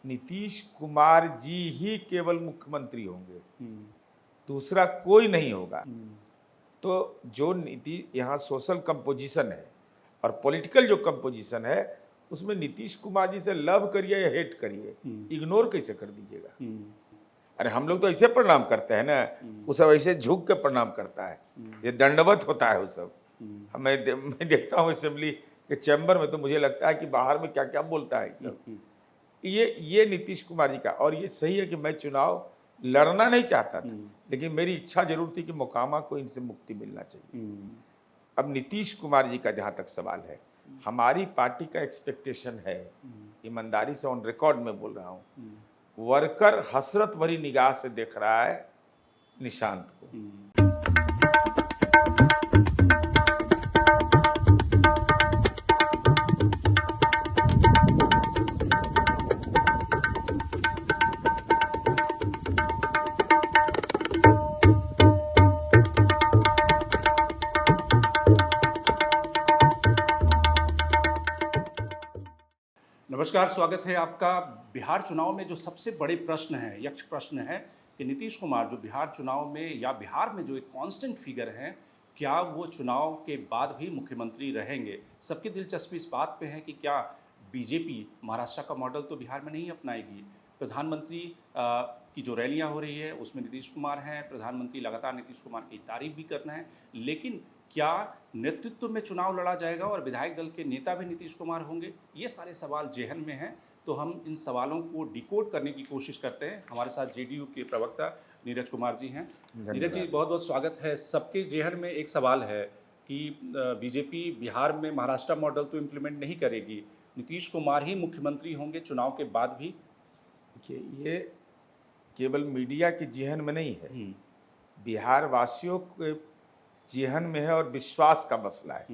नीतीश कुमार जी ही केवल मुख्यमंत्री होंगे, दूसरा कोई नहीं होगा। तो जो नीति यहाँ सोशल कंपोजिशन है और पॉलिटिकल जो कंपोजिशन है, उसमें नीतीश कुमार जी से लव करिए या हेट करिए, इग्नोर कैसे कर दीजिएगा। अरे हम लोग तो ऐसे प्रणाम करते हैं ना, वो सब ऐसे झुक के प्रणाम करता है, ये दंडवत होता है वो सब। मैं देखता हूँ असेंबली के चैम्बर में, तो मुझे लगता है कि बाहर में क्या क्या बोलता है सब। ये नीतीश कुमार जी का, और ये सही है कि मैं चुनाव लड़ना नहीं चाहता था, लेकिन मेरी इच्छा जरूर थी कि मोकामा को इनसे मुक्ति मिलना चाहिए। अब नीतीश कुमार जी का जहाँ तक सवाल है, हमारी पार्टी का एक्सपेक्टेशन है, ईमानदारी से ऑन रिकॉर्ड में बोल रहा हूँ, वर्कर हसरत भरी निगाह से देख रहा है निशांत को। नमस्कार, स्वागत है आपका। बिहार चुनाव में जो सबसे बड़े प्रश्न है, यक्ष प्रश्न है कि नीतीश कुमार जो बिहार चुनाव में या बिहार में जो एक कांस्टेंट फिगर हैं, क्या वो चुनाव के बाद भी मुख्यमंत्री रहेंगे। सबकी दिलचस्पी इस बात पे है कि क्या बीजेपी महाराष्ट्र का मॉडल तो बिहार में नहीं अपनाएगी। प्रधानमंत्री की जो रैलियां हो रही है उसमें नीतीश कुमार हैं, प्रधानमंत्री लगातार नीतीश कुमार की तारीफ भी कर रहे हैं, लेकिन क्या नेतृत्व में चुनाव लड़ा जाएगा और विधायक दल के नेता भी नीतीश कुमार होंगे। ये सारे सवाल जेहन में हैं, तो हम इन सवालों को डिकोड करने की कोशिश करते हैं। हमारे साथ जेडीयू के प्रवक्ता नीरज कुमार जी हैं। नीरज जी, बहुत बहुत स्वागत है। सबके जेहन में एक सवाल है कि बीजेपी बिहार में महाराष्ट्र मॉडल तो इम्प्लीमेंट नहीं करेगी, नीतीश कुमार ही मुख्यमंत्री होंगे चुनाव के बाद भी। देखिए, ये केवल मीडिया के जेहन में नहीं है, बिहार वासियों के जेहन में है और विश्वास का मसला है।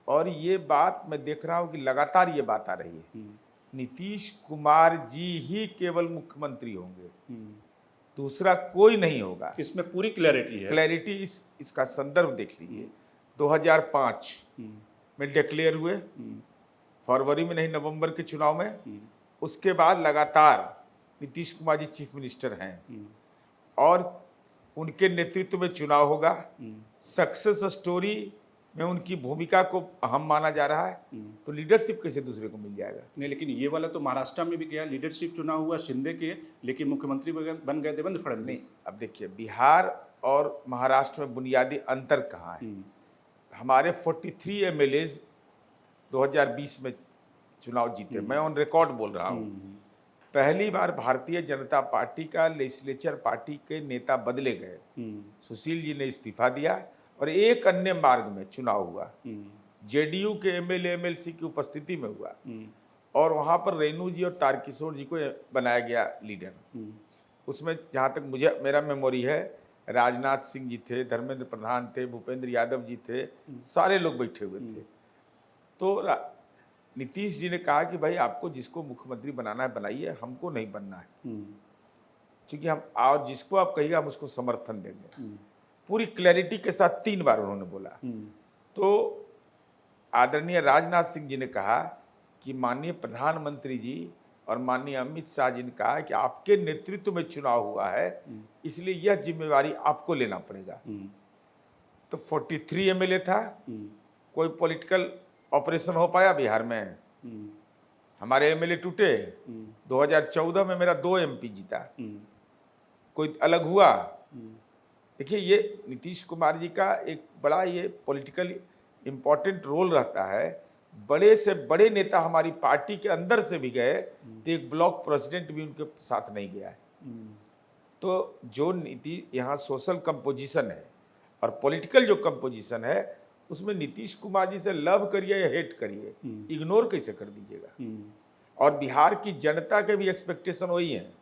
और ये बात मैं देख रहा हूँ कि लगातार ये बात आ रही है, नीतीश कुमार जी ही केवल मुख्यमंत्री होंगे, दूसरा कोई नहीं होगा। इसमें पूरी क्लैरिटी है। क्लैरिटी इसका संदर्भ देख लीजिए। 2005 में डिक्लेयर हुए, फरवरी में नहीं नवंबर के चुनाव में। उसके बाद लगातार नीतीश कुमार जी चीफ मिनिस्टर हैं और उनके नेतृत्व में चुनाव होगा। सक्सेस स्टोरी में उनकी भूमिका को अहम माना जा रहा है, तो लीडरशिप कैसे दूसरे को मिल जाएगा। नहीं, लेकिन ये वाला तो महाराष्ट्र में भी गया, लीडरशिप चुना हुआ शिंदे के, लेकिन मुख्यमंत्री बन गए देवेंद्र फडणवीस। अब देखिए, बिहार और महाराष्ट्र में बुनियादी अंतर कहाँ है। हमारे 43 एमएलएज 2020 में चुनाव जीते, मैं ऑन रिकॉर्ड बोल रहा हूँ। पहली बार भारतीय जनता पार्टी का लेजिस्लेचर पार्टी के नेता बदले गए। सुशील जी ने इस्तीफा दिया और एक अन्य मार्ग में चुनाव हुआ, जेडीयू के एमएलए एमएलसी की उपस्थिति में हुआ, और वहाँ पर रेणु जी और तारकिशोर जी को बनाया गया लीडर। उसमें जहाँ तक मुझे मेरा मेमोरी है, राजनाथ सिंह जी थे, धर्मेंद्र प्रधान थे, भूपेंद्र यादव जी थे, सारे लोग बैठे हुए थे। तो नीतीश जी ने कहा कि भाई आपको जिसको मुख्यमंत्री बनाना है बनाइए, हमको नहीं बनना है, क्योंकि हम और जिसको आप कहिएगा हम उसको समर्थन देंगे। पूरी क्लैरिटी के साथ 3 बार उन्होंने बोला। तो आदरणीय राजनाथ सिंह जी ने कहा कि माननीय प्रधानमंत्री जी और माननीय अमित शाह जी ने कहा कि आपके नेतृत्व में चुनाव हुआ है, इसलिए यह जिम्मेवारी आपको लेना पड़ेगा। तो 43 एमएलए था, कोई पॉलिटिकल ऑपरेशन हो पाया बिहार में? हमारे एमएलए टूटे। 2014 में मेरा 2 एमपी जीता, कोई अलग हुआ? देखिए, ये नीतीश कुमार जी का एक बड़ा ये पॉलिटिकल इम्पोर्टेंट रोल रहता है। बड़े से बड़े नेता हमारी पार्टी के अंदर से भी गए, तो एक ब्लॉक प्रेसिडेंट भी उनके साथ नहीं गया है। तो जो नीति यहाँ सोशल कंपोजिशन है और पॉलिटिकल जो कंपोजिशन है, उसमें नीतीश कुमार जी से लव करिए या हेट करिए, इग्नोर कैसे कर दीजिएगा। और बिहार की जनता के भी एक्सपेक्टेशन वही है।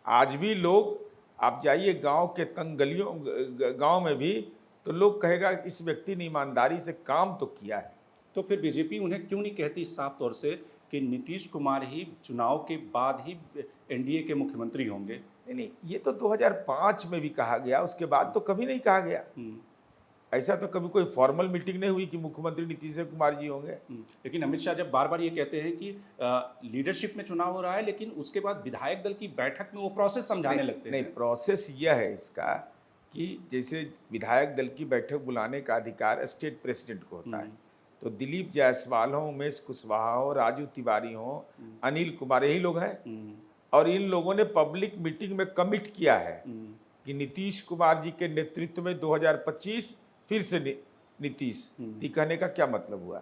आज भी लोग, आप जाइए गांव के तंग गलियों, गांव में भी, तो लोग कहेगा कि इस व्यक्ति ने ईमानदारी से काम तो किया है। तो फिर बीजेपी उन्हें क्यों नहीं कहती साफ तौर से कि नीतीश कुमार ही चुनाव के बाद ही एनडीए के मुख्यमंत्री होंगे? नहीं, ये तो 2005 में भी कहा गया, उसके बाद तो कभी नहीं कहा गया। ऐसा तो कभी कोई फॉर्मल मीटिंग नहीं हुई कि मुख्यमंत्री नीतीश कुमार जी होंगे। लेकिन अमित शाह जब बार बार ये कहते हैं कि लीडरशिप में चुनाव हो रहा है, लेकिन उसके बाद विधायक दल की बैठक में वो प्रोसेस समझाने नहीं लगते नहीं, हैं। प्रोसेस यह है इसका कि जैसे विधायक दल की बैठक बुलाने का अधिकार स्टेट प्रेसिडेंट को होता है। तो दिलीप जायसवाल हो, उमेश कुशवाहा हो, राजू तिवारी हो, अनिल कुमार, यही लोग हैं। और इन लोगों ने पब्लिक मीटिंग में कमिट किया है कि नीतीश कुमार जी के नेतृत्व में 2025 फिर से नीतीश। ये कहने का क्या मतलब हुआ?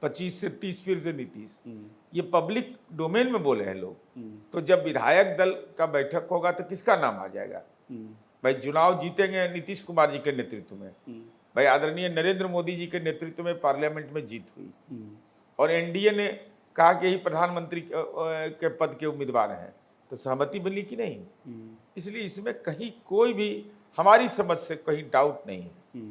25 से 30 फिर से नीतीश। ये पब्लिक डोमेन में बोले हैं लोग। तो जब विधायक दल का बैठक होगा तो किसका नाम आ जाएगा? भाई चुनाव जीतेंगे नीतीश कुमार जी के नेतृत्व में। भाई आदरणीय नरेंद्र मोदी जी के नेतृत्व में पार्लियामेंट में जीत हुई और एनडीए ने कहा कि यही प्रधानमंत्री के पद के उम्मीदवार हैं, तो सहमति मिली कि नहीं? इसलिए इसमें कहीं कोई भी हमारी समझ से कहीं डाउट नहीं है।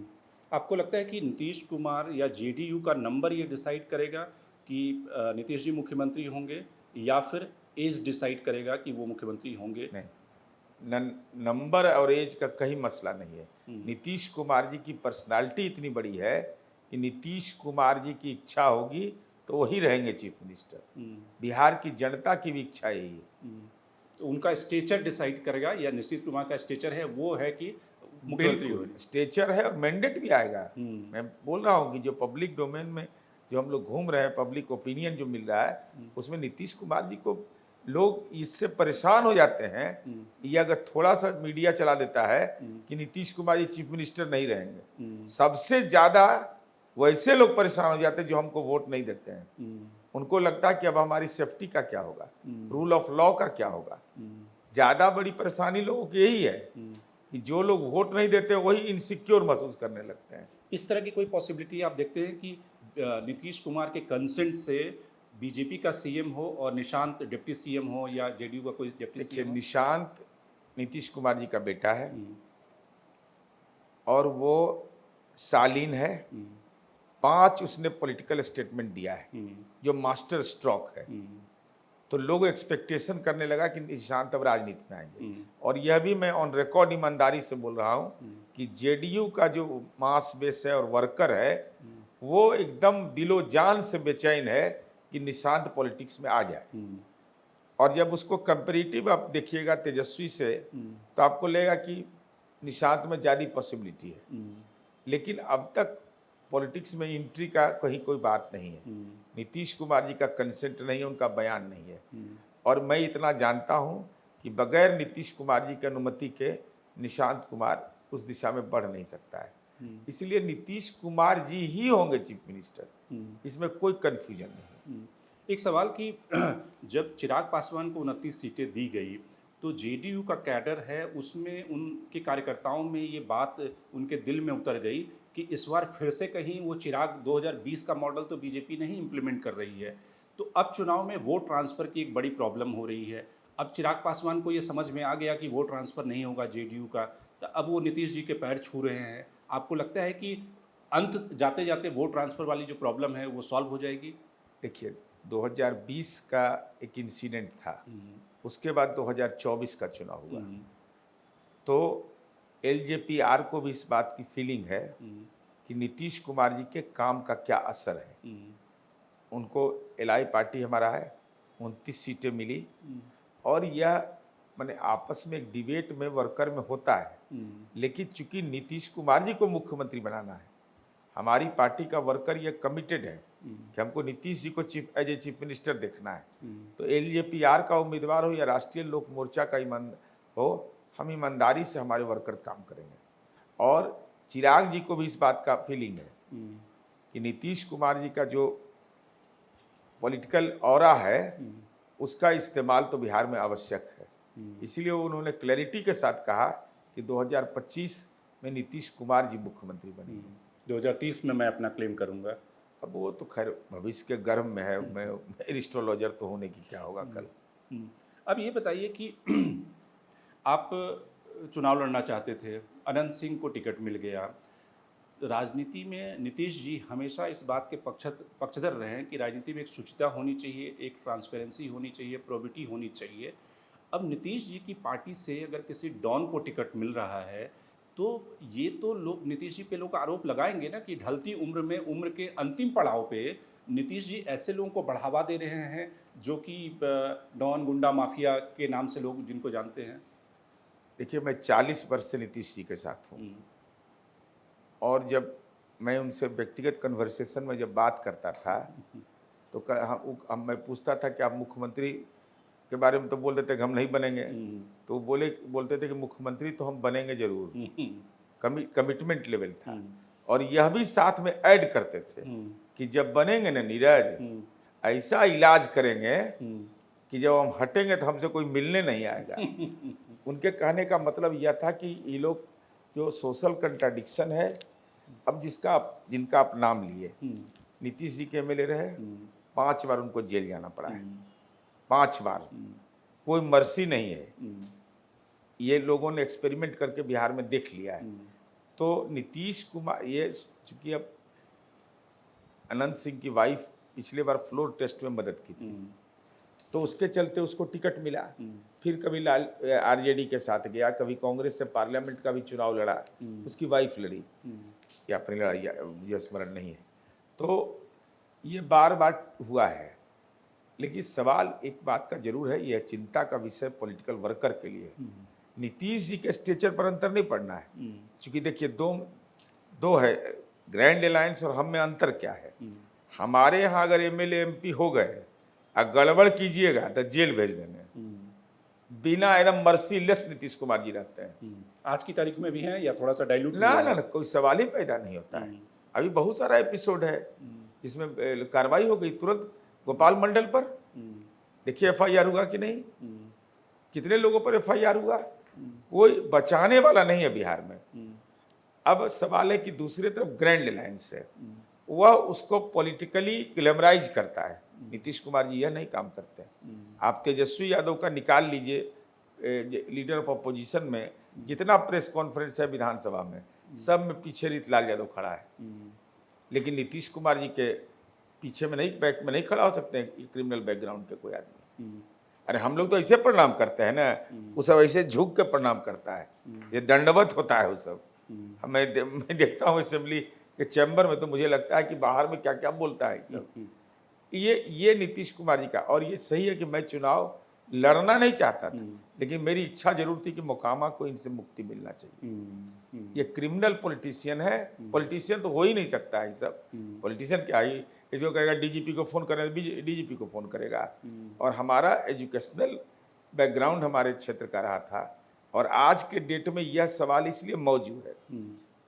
आपको लगता है कि नीतीश कुमार या जेडीयू का नंबर ये डिसाइड करेगा कि नीतीश जी मुख्यमंत्री होंगे, या फिर एज डिसाइड करेगा कि वो मुख्यमंत्री होंगे? नहीं, नंबर और एज का कहीं मसला नहीं है। नीतीश कुमार जी की पर्सनालिटी इतनी बड़ी है कि नीतीश कुमार जी की इच्छा होगी तो वही रहेंगे चीफ मिनिस्टर। बिहार की जनता की भी इच्छा यही है। तो उनका स्टेचर डिसाइड करेगा, या नीतीश कुमार का स्टेचर है वो है कि मुख्यमंत्री बिल्कुल होंगे? स्टेचर है और मैंडेट भी आएगा। मैं बोल रहा हूँ कि जो पब्लिक डोमेन में जो हम लोग घूम रहे हैं, पब्लिक ओपिनियन जो मिल रहा है, उसमें नीतीश कुमार जी को लोग इससे परेशान हो जाते हैं। ये अगर थोड़ा सा मीडिया चला देता है कि नीतीश कुमार जी चीफ मिनिस्टर नहीं रहेंगे, सबसे ज़्यादा वैसे लोग परेशान हो जाते हैं जो हमको वोट नहीं देते हैं। उनको लगता है कि अब हमारी सेफ्टी का क्या होगा, रूल ऑफ लॉ का क्या होगा। ज़्यादा बड़ी परेशानी लोगों की यही है कि जो लोग वोट नहीं देते वही इनसिक्योर महसूस करने लगते हैं। इस तरह की कोई पॉसिबिलिटी आप देखते हैं कि नीतीश कुमार के कंसेंट से बीजेपी का सीएम हो और निशांत डिप्टी सीएम हो, या जेडीयू का कोई डिप्टी देखिए, सीएम हो? निशांत नीतीश कुमार जी का बेटा है और वो शालीन है। 5 उसने पॉलिटिकल स्टेटमेंट दिया है जो मास्टर स्ट्रोक है। तो लोग एक्सपेक्टेशन करने लगा कि निशांत अब राजनीति में आएंगे। और यह भी मैं ऑन रिकॉर्ड ईमानदारी से बोल रहा हूँ कि जेडीयू का जो मास बेस है और वर्कर है, वो एकदम दिलो जान से बेचैन है कि निशांत पॉलिटिक्स में आ जाए। और जब उसको कंपेरेटिव आप देखिएगा तेजस्वी से, तो आपको लगेगा कि निशांत में ज़्यादा पॉसिबिलिटी है। लेकिन अब तक पॉलिटिक्स में एंट्री का कहीं कोई बात नहीं है। नीतीश कुमार जी का कंसेंट नहीं है, उनका बयान नहीं है। और मैं इतना जानता हूं कि बगैर नीतीश कुमार जी की अनुमति के निशांत कुमार उस दिशा में बढ़ नहीं सकता है। इसलिए नीतीश कुमार जी ही होंगे चीफ मिनिस्टर, इसमें कोई कन्फ्यूजन नहीं है। एक सवाल कि जब चिराग पासवान को 29 सीटें दी गई, तो जेडीयू का कैडर है उसमें उनके कार्यकर्ताओं में ये बात उनके दिल में उतर गई कि इस बार फिर से कहीं वो चिराग 2020 का मॉडल तो बीजेपी नहीं इम्प्लीमेंट कर रही है। तो अब चुनाव में वोट ट्रांसफ़र की एक बड़ी प्रॉब्लम हो रही है। अब चिराग पासवान को ये समझ में आ गया कि वोट ट्रांसफ़र नहीं होगा जेडीयू का, तो अब वो नीतीश जी के पैर छू रहे हैं। आपको लगता है कि अंत जाते जाते वोट ट्रांसफ़र वाली जो प्रॉब्लम है वो सॉल्व हो जाएगी? देखिए, 2020 का एक इंसिडेंट था, उसके बाद 2024 का चुनाव हुआ। तो एलजेपीआर को भी इस बात की फीलिंग है कि नीतीश कुमार जी के काम का क्या असर है। उनको एलआई पार्टी हमारा है, 29 सीटें मिली। और यह माने आपस में एक डिबेट में वर्कर में होता है, लेकिन चूंकि नीतीश कुमार जी को मुख्यमंत्री बनाना है, हमारी पार्टी का वर्कर यह कमिटेड है कि हमको नीतीश जी को एज ए चीफ मिनिस्टर देखना है। तो एलजेपीआर का उम्मीदवार हो या राष्ट्रीय लोक मोर्चा का हो, हम ईमानदारी से हमारे वर्कर काम करेंगे। और चिराग जी को भी इस बात का फीलिंग है कि नीतीश कुमार जी का जो पॉलिटिकल ऑरा है उसका इस्तेमाल तो बिहार में आवश्यक है। इसलिए उन्होंने क्लैरिटी के साथ कहा कि 2025 में नीतीश कुमार जी मुख्यमंत्री बनेंगे। 2030 में मैं अपना क्लेम करूंगा। अब वो तो खैर भविष्य के गर्भ में है। मैं एस्ट्रोलॉजर तो होने की क्या होगा कल। अब ये बताइए कि आप चुनाव लड़ना चाहते थे, अनंत सिंह को टिकट मिल गया। राजनीति में नीतीश जी हमेशा इस बात के पक्षधर रहे हैं कि राजनीति में एक शुचिता होनी चाहिए, एक ट्रांसपेरेंसी होनी चाहिए, प्रोबिटी होनी चाहिए। अब नीतीश जी की पार्टी से अगर किसी डॉन को टिकट मिल रहा है, तो ये तो लोग नीतीश जी पे लोग आरोप लगाएंगे ना कि ढलती उम्र में, उम्र के अंतिम पड़ाव पे नीतीश जी ऐसे लोगों को बढ़ावा दे रहे हैं जो कि डॉन, गुंडा, माफिया के नाम से लोग जिनको जानते हैं। देखिए, मैं 40 वर्ष से नीतीश जी के साथ हूँ, हम्म, और जब मैं उनसे व्यक्तिगत कन्वर्सेशन में जब बात करता था, तो मैं पूछता था कि आप मुख्यमंत्री के बारे में तो बोल देते कि हम नहीं बनेंगे, हम्म, तो वो बोलते थे कि मुख्यमंत्री तो हम बनेंगे जरूर। हम्म, कमिटमेंट लेवल था। हम्म, और यह भी साथ में ऐड करते थे हम्म, कि जब बनेंगे ना नीरज, हम्म, ऐसा इलाज करेंगे हम्म, कि जब हम हटेंगे तो हमसे कोई मिलने नहीं आएगा। उनके कहने का मतलब यह था कि ये लोग जो सोशल कंट्राडिक्शन है, अब जिनका आप नाम लिए, हम्म, नीतीश जी के एमएलए रहे, हम्म, 5 बार उनको जेल जाना पड़ा है, हम्म, 5 बार। हम्म, कोई मर्सी नहीं है। हम्म, ये लोगों ने एक्सपेरिमेंट करके बिहार में देख लिया है। हम्म, तो नीतीश कुमार, ये चूंकि अब अनंत सिंह की वाइफ पिछले बार फ्लोर टेस्ट में मदद की थी, हम्म, तो उसके चलते उसको टिकट मिला। हम्म, फिर कभी आरजेडी के साथ गया, कभी कांग्रेस से पार्लियामेंट का भी चुनाव लड़ा, उसकी वाइफ लड़ी, हम्म, या अपनी लड़ाई, मुझे स्मरण नहीं है। तो ये बार बार हुआ है। लेकिन सवाल एक बात का जरूर है, यह चिंता का विषय पॉलिटिकल वर्कर के लिए, हम्म, नीतीश जी के स्टेचर पर अंतर नहीं पड़ना है। हम्म, क्योंकि देखिए, दो है, ग्रैंड अलायंस और हम में अंतर क्या है। हम्म, हमारे यहाँ अगर एमएलए एमपी हो गए और गड़बड़ कीजिएगा तो जेल भेज देंगे, बिना एकदम मर्सीलेस नीतीश कुमार जी रहते हैं। आज की तारीख में भी हैं या थोड़ा सा डाइल्यूट ना हुआ ना है? ना, कोई सवाल ही पैदा नहीं होता है। अभी बहुत सारा एपिसोड है जिसमें कार्रवाई हो गई तुरंत गोपाल मंडल पर। देखिए एफआईआर हुआ कि नहीं, कितने लोगों पर एफआईआर हुआ, कोई बचाने वाला नहीं है बिहार में। अब सवाल है कि दूसरी तरफ ग्रैंड अलायंस है, वह उसको पॉलिटिकली ग्लैमराइज करता है। नीतीश कुमार जी यह नहीं काम करते हैं। आप तेजस्वी यादव का निकाल लीजिए, लीडर ऑफ अपोजिशन में जितना प्रेस कॉन्फ्रेंस है विधानसभा में, सब में पीछे रीतलाल यादव खड़ा है। लेकिन नीतीश कुमार जी के पीछे में नहीं, बैक में नहीं खड़ा हो सकते हैं क्रिमिनल बैकग्राउंड के कोई आदमी। अरे हम लोग तो ऐसे प्रणाम करते हैं ना, वो सब ऐसे झुक के प्रणाम करता है, ये दंडवत होता है वो सब। मैं देखता हूँ असेंबली के चैम्बर में, तो मुझे लगता है कि बाहर में क्या क्या बोलता है ये सब। ये नीतीश कुमार जी का, और ये सही है कि मैं चुनाव लड़ना नहीं चाहता था, लेकिन मेरी इच्छा जरूर थी कि मोकामा को इनसे मुक्ति मिलना चाहिए। ये क्रिमिनल पॉलिटिशियन है, पॉलिटिशियन तो हो ही नहीं सकता है सब। पॉलिटिशियन क्या ही, इसको कहेगा डीजीपी को फोन करेगा, डीजीपी को फोन करेगा। और हमारा एजुकेशनल बैकग्राउंड हमारे क्षेत्र का रहा था, और आज के डेट में यह सवाल इसलिए मौजूद है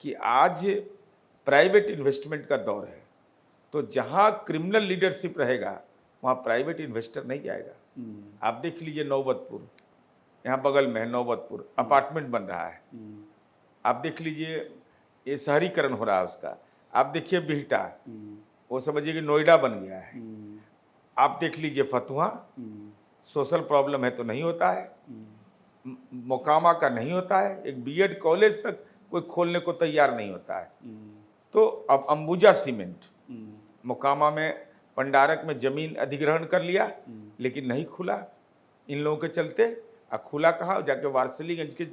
कि आज प्राइवेट इन्वेस्टमेंट का दौर है। तो जहां क्रिमिनल लीडरशिप रहेगा वहां प्राइवेट इन्वेस्टर नहीं जाएगा। आप देख लीजिए नौबतपुर, यहाँ बगल में है नौबतपुर, अपार्टमेंट बन रहा है। आप देख लीजिए ये शहरीकरण हो रहा है उसका। आप देखिए बिहटा, वो समझिए कि नोएडा बन गया है। आप देख लीजिए फतुहा, सोशल प्रॉब्लम है तो नहीं होता है, मोकामा का नहीं होता है, एक बीएड कॉलेज तक कोई खोलने को तैयार नहीं होता है। तो अब अंबुजा सीमेंट मोकामा में पंडारक में जमीन अधिग्रहण कर लिया, लेकिन नहीं खुला इन लोगों के चलते। खुला कहाँ, जाके वारसलीगंज के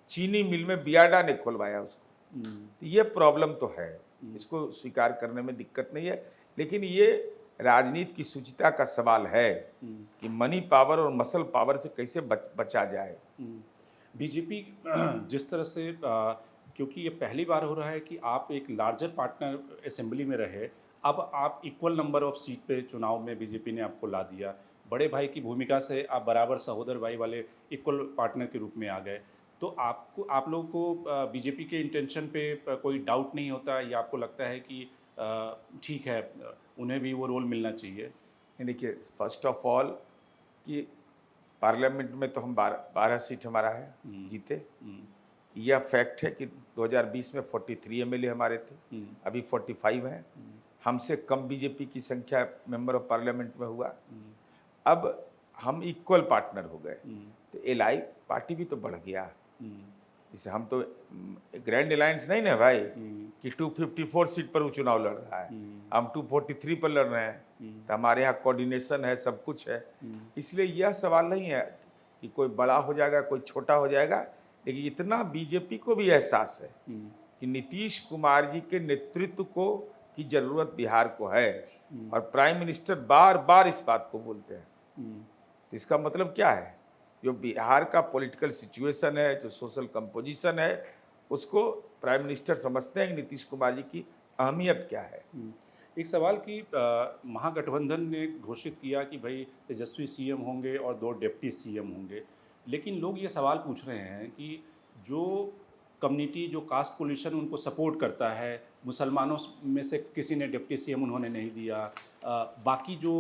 चीनी मिल में बियाडा ने खुलवाया उसको। तो ये प्रॉब्लम तो है, इसको स्वीकार करने में दिक्कत नहीं है। लेकिन ये राजनीति की शुचिता का सवाल है कि मनी पावर और मसल पावर से कैसे बचा जाए। बीजेपी जिस तरह से क्योंकि ये पहली बार हो रहा है कि आप एक लार्जर पार्टनर असेंबली में रहे, अब आप इक्वल नंबर ऑफ सीट पे चुनाव में बीजेपी ने आपको ला दिया। बड़े भाई की भूमिका से आप बराबर सहोदर भाई वाले इक्वल पार्टनर के रूप में आ गए। तो आप लोगों को बीजेपी के इंटेंशन पे कोई डाउट नहीं होता, या आपको लगता है कि ठीक है, उन्हें भी वो रोल मिलना चाहिए? देखिए, फर्स्ट ऑफ ऑल कि पार्लियामेंट में तो हम 12 सीट हमारा है जीते। यह फैक्ट है कि 2020 में 43 एमएलए हमारे थे, अभी 45 हैं। हमसे कम बीजेपी की संख्या मेंबर ऑफ पार्लियामेंट में हुआ। अब हम इक्वल पार्टनर हो गए, तो एलआई पार्टी भी तो बढ़ गया। इसे हम तो ग्रैंड अलायंस नहीं ना भाई कि 254 सीट पर वो चुनाव लड़ रहा है, हम 243 पर लड़ रहे हैं। तो हमारे यहाँ कोऑर्डिनेशन है, सब कुछ है। इसलिए यह सवाल नहीं है कि कोई बड़ा हो जाएगा कोई छोटा हो जाएगा। लेकिन इतना बीजेपी को भी एहसास है कि नीतीश कुमार जी के नेतृत्व को की जरूरत बिहार को है, और प्राइम मिनिस्टर बार बार इस बात को बोलते हैं। तो इसका मतलब क्या है, जो बिहार का पॉलिटिकल सिचुएशन है, जो सोशल कंपोजिशन है, उसको प्राइम मिनिस्टर समझते हैं कि नीतीश कुमार जी की अहमियत क्या है। एक सवाल कि महागठबंधन ने घोषित किया कि भाई तेजस्वी सीएम होंगे और 2 डिप्टी सीएम होंगे, लेकिन लोग ये सवाल पूछ रहे हैं कि जो कम्युनिटी, जो कास्ट पोलिशन उनको सपोर्ट करता है, मुसलमानों में से किसी ने डिप्टी सीएम उन्होंने नहीं दिया, बाकी जो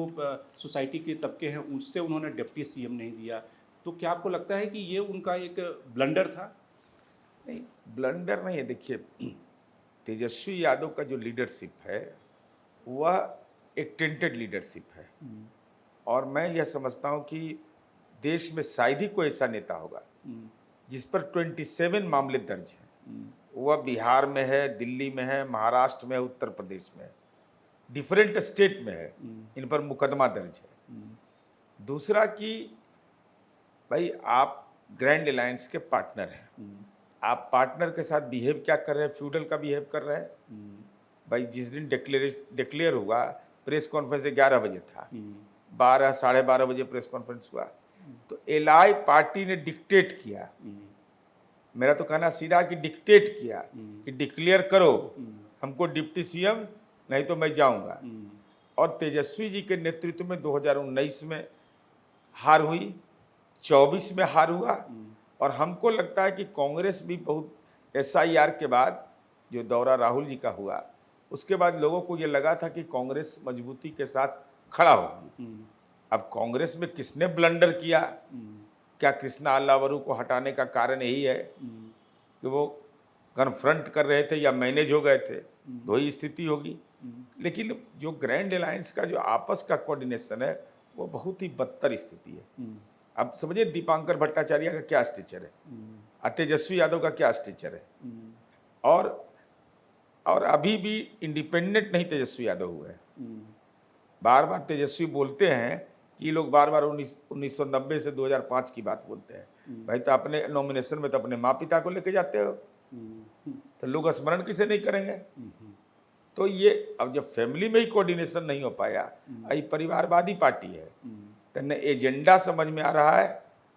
सोसाइटी के तबके हैं उससे उन्होंने डिप्टी सीएम नहीं दिया, तो क्या आपको लगता है कि ये उनका एक ब्लंडर था? नहीं, ब्लंडर नहीं है। देखिए, तेजस्वी यादव का जो लीडरशिप है वह एक टेंटेड लीडरशिप है, और मैं यह समझता हूं कि देश में शायद ही कोई ऐसा नेता होगा जिस पर 27 मामले दर्ज हैं। वह बिहार में है, दिल्ली में है, महाराष्ट्र में है, उत्तर प्रदेश में है, डिफरेंट स्टेट में है, इन पर मुकदमा दर्ज है। दूसरा कि भाई आप ग्रैंड अलायंस के पार्टनर हैं, आप पार्टनर के साथ बिहेव क्या कर रहे हैं, फ्यूडल का बिहेव कर रहे हैं। भाई जिस दिन डिक्लेयर हुआ, प्रेस कॉन्फ्रेंस 11 बजे था, 12 साढ़े 12 बजे प्रेस कॉन्फ्रेंस हुआ, तो एलआई पार्टी ने डिक्टेट किया। मेरा तो कहना सीधा कि डिक्टेट किया कि डिक्लेयर करो हमको डिप्टी सीएम, नहीं तो मैं जाऊंगा। और तेजस्वी जी के नेतृत्व में 2019 में हार हुई, 24 में हार हुआ, और हमको लगता है कि कांग्रेस भी बहुत एसआईआर के बाद जो दौरा राहुल जी का हुआ, उसके बाद लोगों को ये लगा था कि कांग्रेस मजबूती के साथ खड़ा होगी। अब कांग्रेस में किसने ब्लंडर किया, क्या कृष्णा अल्लावरू को हटाने का कारण यही है कि वो कन्फ्रंट कर रहे थे या मैनेज हो गए थे, दो ही स्थिति होगी। लेकिन जो ग्रैंड अलायंस का जो आपस का कोऑर्डिनेशन है वो बहुत ही बदतर स्थिति है। अब समझिए दीपांकर भट्टाचार्य का क्या स्ट्रक्चर है, तेजस्वी यादव का क्या स्ट्रक्चर है, और अभी भी इंडिपेंडेंट नहीं तेजस्वी यादव हुए हैं। बार बार तेजस्वी बोलते हैं कि ये लोग बार बार 1990 से 2005 की बात बोलते हैं। भाई तो अपने नॉमिनेशन में तो अपने माँ पिता को लेके जाते हो, तो लोग स्मरण किसे नहीं करेंगे। तो ये अब जब फैमिली में ही कोऑर्डिनेशन नहीं हो पाया, ये परिवारवादी पार्टी है, तो न एजेंडा समझ में आ रहा है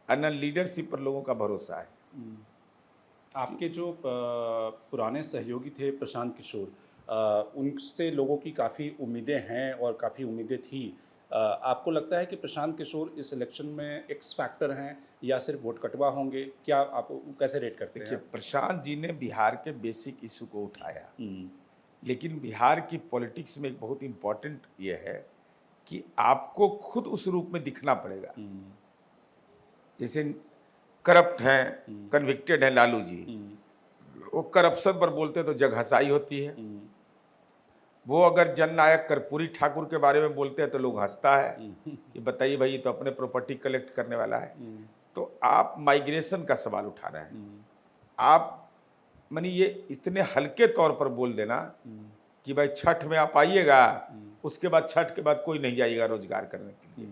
और न लीडरशिप पर लोगों का भरोसा है। आपके जो पुराने सहयोगी थे प्रशांत किशोर, उनसे लोगों की काफ़ी उम्मीदें हैं और काफ़ी उम्मीदें थी। आपको लगता है कि प्रशांत किशोर इस इलेक्शन में एक्स फैक्टर हैं या सिर्फ वोट कटवा होंगे? क्या आप कैसे रेट करते हैं? देखिए, प्रशांत जी ने बिहार के बेसिक इशू को उठाया, लेकिन बिहार की पॉलिटिक्स में एक बहुत इम्पोर्टेंट ये है कि आपको खुद उस रूप में दिखना पड़ेगा। जैसे करप्ट हैं, कन्विक्टेड हैं लालू जी, वो करप्शन पर बोलते तो जगहसाई होती है। वो अगर जननायक कर्पूरी ठाकुर के बारे में बोलते हैं तो लोग हंसता है कि बताइए भाई ये तो अपने प्रॉपर्टी कलेक्ट करने वाला है। तो आप माइग्रेशन का सवाल उठा रहे हैं, आप मानी ये इतने हल्के तौर पर बोल देना कि भाई छठ में आप आइएगा, उसके बाद छठ के बाद कोई नहीं जाइएगा रोजगार करने के लिए,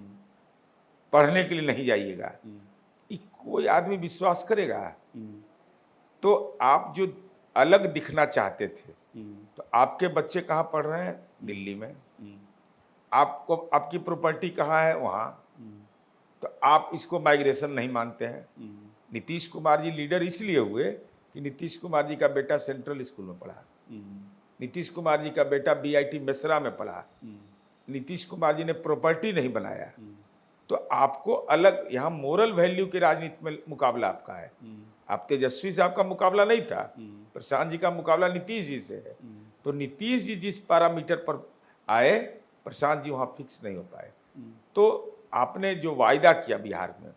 पढ़ने के लिए नहीं जाइएगा, कोई आदमी विश्वास करेगा? तो आप जो अलग दिखना चाहते थे, तो आपके बच्चे कहाँ पढ़ रहे हैं? दिल्ली में। आपको आपकी प्रॉपर्टी कहाँ है? वहाँ। तो आप इसको माइग्रेशन नहीं मानते हैं। नीतीश कुमार जी लीडर इसलिए हुए कि नीतीश कुमार जी का बेटा सेंट्रल स्कूल में पढ़ा, नीतीश कुमार जी का बेटा बीआईटी मेसरा में पढ़ा, नीतीश कुमार जी ने प्रॉपर्टी नहीं बनाया। तो आपको अलग यहाँ मोरल वैल्यू के राजनीति में मुकाबला आपका है। आप तेजस्वी से आपका मुकाबला नहीं था, प्रशांत जी का मुकाबला नीतीश जी से है। तो नीतीश जी जिस पैरामीटर पर आए, प्रशांत जी वहाँ फिक्स नहीं हो पाए। तो आपने जो वायदा किया बिहार में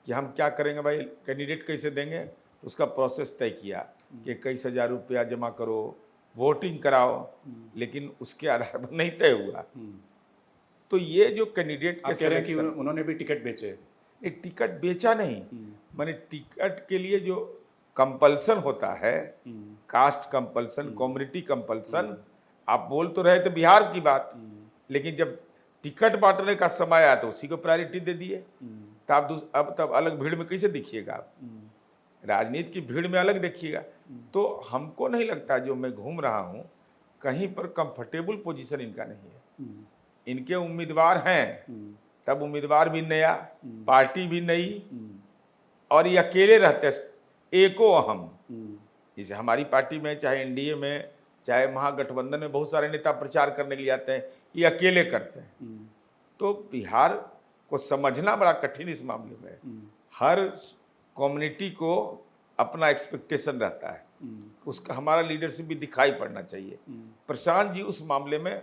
कि हम क्या करेंगे भाई, कैंडिडेट कैसे देंगे, तो उसका प्रोसेस तय किया कि 21,000 रुपया जमा करो, वोटिंग कराओ, लेकिन उसके आधार पर नहीं तय हुआ। तो ये जो कैंडिडेट के कह रहे हैं कि उन्होंने भी टिकट बेचे? एक टिकट बेचा नहीं, माने टिकट के लिए जो कंपल्सन होता है, कास्ट कंपल्सन, कम्युनिटी कंपल्सन, आप बोल तो रहे थे बिहार की बात, लेकिन जब टिकट बांटने का समय आया तो उसी को प्रायोरिटी दे दिए। तो आप अब तब अलग भीड़ में कैसे दिखिएगा आप? राजनीति की भीड़ में अलग देखिएगा। तो हमको नहीं लगता, जो मैं घूम रहा हूँ, कहीं पर कंफर्टेबबल पोजीशन इनका नहीं है। इनके उम्मीदवार हैं, तब उम्मीदवार भी नया, पार्टी भी नई, और ये अकेले रहते हैं, एको अहम। जैसे हमारी पार्टी में, चाहे एनडीए में, चाहे महागठबंधन में, बहुत सारे नेता प्रचार करने के लिए आते हैं, ये अकेले करते हैं। तो बिहार को समझना बड़ा कठिन इस मामले में है। हर कम्युनिटी को अपना एक्सपेक्टेशन रहता है, उसका हमारा लीडरशिप भी दिखाई पड़ना चाहिए। प्रशांत जी उस मामले में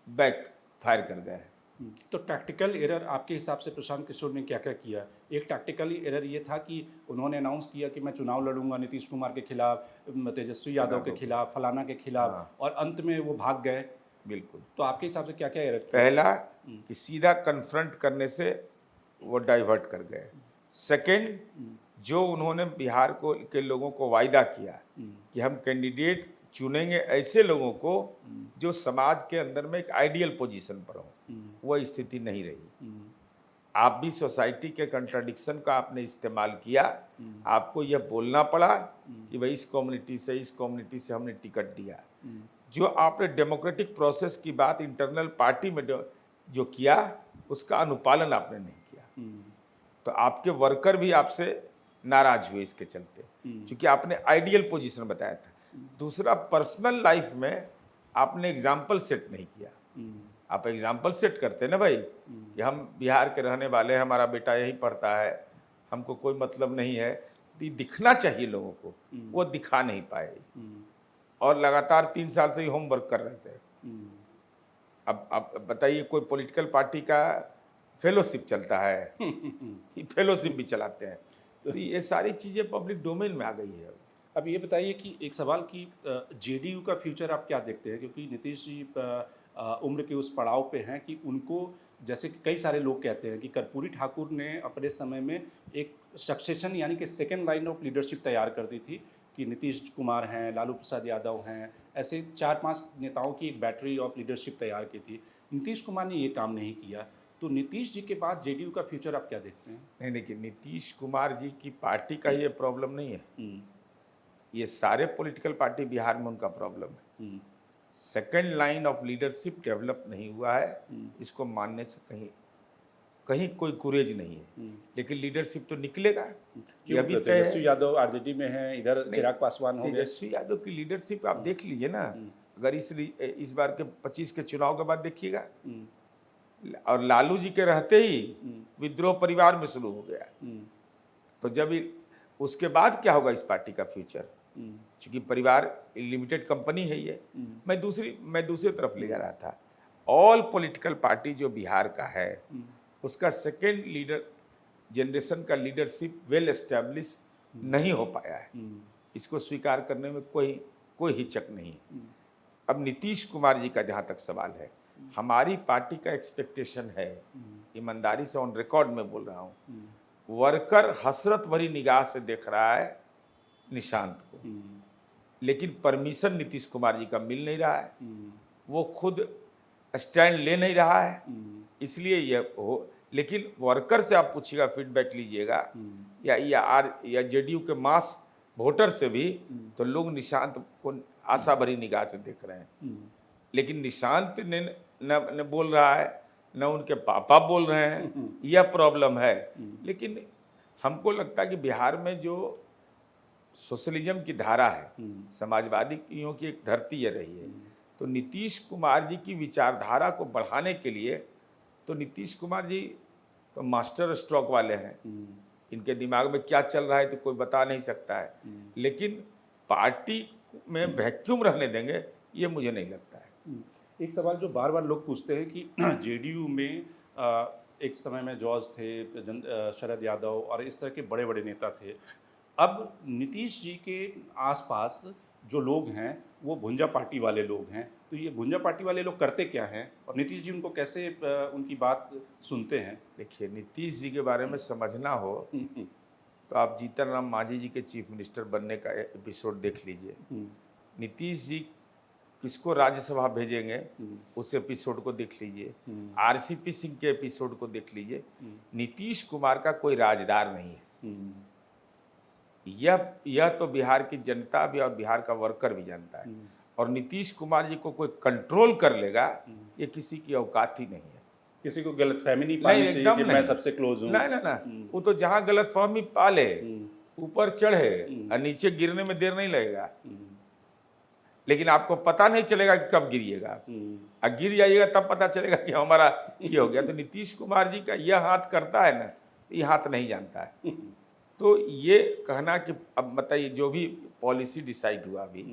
बैक फायर कर गए हैं। तो टैक्टिकल एरर आपके हिसाब से प्रशांत किशोर ने क्या क्या किया? एक टैक्टिकल एरर ये था कि उन्होंने अनाउंस किया कि मैं चुनाव लड़ूंगा नीतीश कुमार के खिलाफ, तेजस्वी यादव के खिलाफ, फलाना के खिलाफ, और अंत में वो भाग गए। बिल्कुल। तो आपके हिसाब से क्या क्या एरर किया? पहला कि सीधा कन्फ्रंट करने से वो डाइवर्ट कर गए। सेकंड, जो उन्होंने बिहार को के लोगों को वायदा किया कि हम कैंडिडेट चुनेंगे ऐसे लोगों को जो समाज के अंदर में एक आइडियल पोजीशन पर हो, वह स्थिति नहीं रही। आप भी सोसाइटी के कंट्राडिक्शन का आपने इस्तेमाल किया। आपको यह बोलना पड़ा कि भाई इस कम्युनिटी से हमने टिकट दिया। जो आपने डेमोक्रेटिक प्रोसेस की बात इंटरनल पार्टी में जो किया, उसका अनुपालन आपने नहीं किया। तो आपके वर्कर भी आपसे नाराज हुए इसके चलते, क्योंकि आपने आइडियल पोजीशन बताया था। दूसरा, पर्सनल लाइफ में आपने एग्जाम्पल सेट नहीं किया। आप एग्जाम्पल सेट करते ना भाई, कि हम बिहार के रहने वाले हैं, हमारा बेटा यहीं पढ़ता है, हमको कोई मतलब नहीं है। दिखना चाहिए लोगों को, वो दिखा नहीं पाए, और लगातार 3 साल से ही होमवर्क कर रहे थे। अब बताइए, कोई पॉलिटिकल पार्टी का फेलोशिप चलता है, फेलोशिप भी चलाते हैं। तो ये सारी चीज़ें पब्लिक डोमेन में आ गई है। अब ये बताइए कि एक सवाल कि जेडीयू का फ्यूचर आप क्या देखते हैं? क्योंकि नीतीश जी उम्र के उस पड़ाव पे हैं कि उनको, जैसे कि कई सारे लोग कहते हैं कि कर्पूरी ठाकुर ने अपने समय में एक सक्सेशन यानी कि सेकेंड लाइन ऑफ लीडरशिप तैयार कर दी थी, कि नीतीश कुमार हैं, लालू प्रसाद यादव हैं, ऐसे 4-5 नेताओं की एक बैटरी ऑफ लीडरशिप तैयार की थी। नीतीश कुमार ने ये काम नहीं किया। तो नीतीश जी के बाद जेडीयू का फ्यूचर आप क्या देखते हैं? नहीं, देखिए, नीतीश कुमार जी की पार्टी का ये प्रॉब्लम नहीं है, ये सारे पॉलिटिकल पार्टी बिहार में उनका प्रॉब्लम है। Second line of leadership develop नहीं हुआ है, इसको मानने से कहीं कोई गुरेज नहीं है। लेकिन लीडरशिप तो निकलेगा। ये अभी तय है। तेजस्वी यादव आरजेडी में हैं, इधर चिराग पासवान हो गए। तेजस्वी यादव की लीडरशिप आप देख लीजिए ना, अगर इस बार के 25 के चुनाव के बाद देखिएगा, और लालू जी के रहते ही विद्रोह परिवार में शुरू हो गया। तो जब उसके बाद क्या होगा इस पार्टी का फ्यूचर? क्योंकि परिवार लिमिटेड कंपनी है ये। मैं दूसरी तरफ ले जा रहा था। ऑल पॉलिटिकल पार्टी जो बिहार का है, उसका सेकेंड लीडर जनरेशन का लीडरशिप वेल एस्टेब्लिश नहीं हो पाया है। इसको स्वीकार करने में कोई हिचक नहीं है। अब नीतीश कुमार जी का जहाँ तक सवाल है, हमारी पार्टी का एक्सपेक्टेशन है, ईमानदारी से ऑन रिकॉर्ड में बोल रहा हूँ, वर्कर हसरत भरी निगाह से देख रहा है निशांत को, लेकिन परमिशन नीतीश कुमार जी का मिल नहीं रहा है। वो खुद स्टैंड ले नहीं रहा है, इसलिए यह हो। लेकिन वर्कर से आप पूछिएगा, फीडबैक लीजिएगा, या जेडीयू के मास वोटर से भी, तो लोग निशांत को आशा भरी निगाह से देख रहे हैं। लेकिन निशांत ने न बोल रहा है, न उनके पापा बोल रहे हैं, यह प्रॉब्लम है। लेकिन हमको लगता है कि बिहार में जो सोशलिज्म की धारा है, समाजवादियों की एक धरती ये रही है, तो नीतीश कुमार जी की विचारधारा को बढ़ाने के लिए, तो नीतीश कुमार जी तो मास्टर स्ट्रोक वाले हैं, इनके दिमाग में क्या चल रहा है तो कोई बता नहीं सकता है। लेकिन पार्टी में वैक्यूम रहने देंगे, ये मुझे नहीं लगता है। एक सवाल जो बार बार लोग पूछते हैं कि जेडीयू में एक समय में जॉर्ज थे, शरद यादव और इस तरह के बड़े बड़े नेता थे। अब नीतीश जी के आसपास जो लोग हैं वो भुंजा पार्टी वाले लोग हैं। तो ये भुंजा पार्टी वाले लोग करते क्या हैं और नीतीश जी उनको कैसे उनकी बात सुनते हैं? देखिए, नीतीश जी के बारे में समझना हो तो आप जीतन राम मांझी जी के चीफ मिनिस्टर बनने का एपिसोड देख लीजिए। नीतीश जी किसको राज्यसभा भेजेंगे, उस एपिसोड को देख लीजिए। आरसीपी सिंह के एपिसोड को देख लीजिए। नीतीश कुमार का कोई राजदार नहीं है। यह तो बिहार की जनता भी और बिहार का वर्कर भी जानता है। और नीतीश कुमार जी को कोई कंट्रोल कर लेगा, ये किसी की औकात ही नहीं है। किसी को गलतफहमी नहीं नहीं, पानी चाहिए एकदम कि मैं नहीं। सबसे क्लोज हूँ। ना ना ना, वो तो जहां गलतफहमी पाले, ऊपर चढ़े और नीचे गिरने में देर नहीं लगेगा। लेकिन आपको पता नहीं चलेगा कि कब गिरिएगा। और गिर जाइएगा तब पता चलेगा कि हमारा ये हो गया। तो नीतीश कुमार जी का यह हाथ करता है ना, ये हाथ नहीं जानता है। तो ये कहना कि अब बताइए, जो भी पॉलिसी डिसाइड हुआ अभी,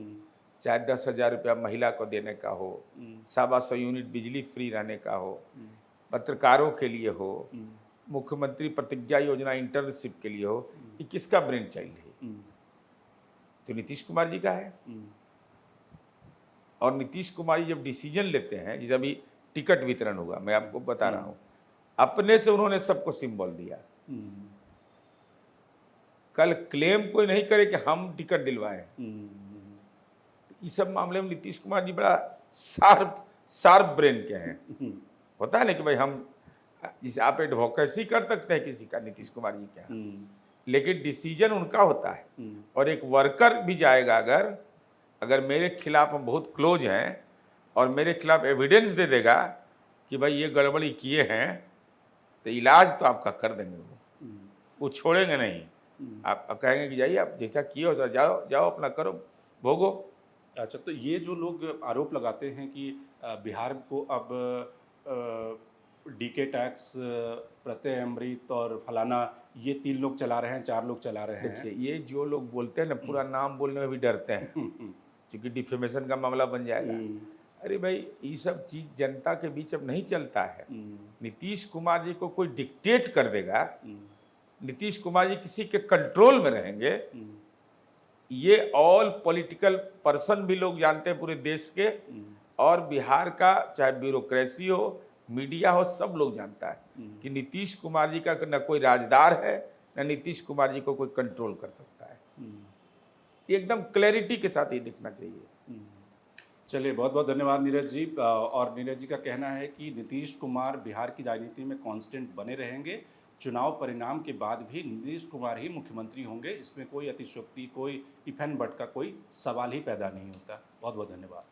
चाहे 10,000 रुपया महिला को देने का हो, 125 यूनिट बिजली फ्री रहने का हो, पत्रकारों के लिए हो, मुख्यमंत्री प्रतिज्ञा योजना इंटर्नशिप के लिए हो, ये किसका ब्रेन चाइल्ड है? तो नीतीश कुमार जी का है। और नीतीश कुमार जी जब डिसीजन लेते हैं, जैसे अभी टिकट वितरण हुआ, मैं आपको बता रहा हूँ, अपने से उन्होंने सबको सिंबल दिया। कल क्लेम कोई नहीं करे कि हम टिकट दिलवाएं। इस सब मामले में नीतीश कुमार जी बड़ा शार्प ब्रेन के हैं। होता है ना कि भाई हम, जिसे आप एडवोकेसी कर सकते हैं किसी का, नीतीश कुमार जी क्या, लेकिन डिसीजन उनका होता है। और एक वर्कर भी जाएगा, अगर मेरे खिलाफ हम बहुत क्लोज हैं और मेरे खिलाफ एविडेंस दे देगा कि भाई ये गड़बड़ी किए हैं, तो इलाज तो आपका कर देंगे, वो छोड़ेंगे नहीं। आप कहेंगे कि जाइए, आप जैसा किए हो सर, जाओ अपना करो, भोगो। अच्छा, तो ये जो लोग आरोप लगाते हैं कि बिहार को अब डीके टैक्स, प्रत्यय अमृत और फलाना, ये 3 लोग चला रहे हैं, 4 लोग चला रहे हैं। देखिए, ये जो लोग बोलते हैं ना, पूरा नाम बोलने में भी डरते हैं क्योंकि डिफेमेशन का मामला बन जाएगा। अरे भाई, ये सब चीज़ जनता के बीच अब नहीं चलता है। नीतीश कुमार जी को कोई डिक्टेट कर देगा, नीतीश कुमार जी किसी के कंट्रोल में रहेंगे, ये ऑल पॉलिटिकल पर्सन भी लोग जानते हैं पूरे देश के, और बिहार का चाहे ब्यूरोक्रेसी हो, मीडिया हो, सब लोग जानता है कि नीतीश कुमार जी का न कोई राजदार है, न नीतीश कुमार जी को कोई कंट्रोल कर सकता है। एकदम क्लैरिटी के साथ ये दिखना चाहिए। चलिए, बहुत बहुत धन्यवाद नीरज जी। और नीरज जी का कहना है कि नीतीश कुमार बिहार की राजनीति में कांस्टेंट बने रहेंगे। चुनाव परिणाम के बाद भी नीतीश कुमार ही मुख्यमंत्री होंगे, इसमें कोई अतिशयोक्ति, कोई इफ एंड बट का कोई सवाल ही पैदा नहीं होता। बहुत बहुत धन्यवाद।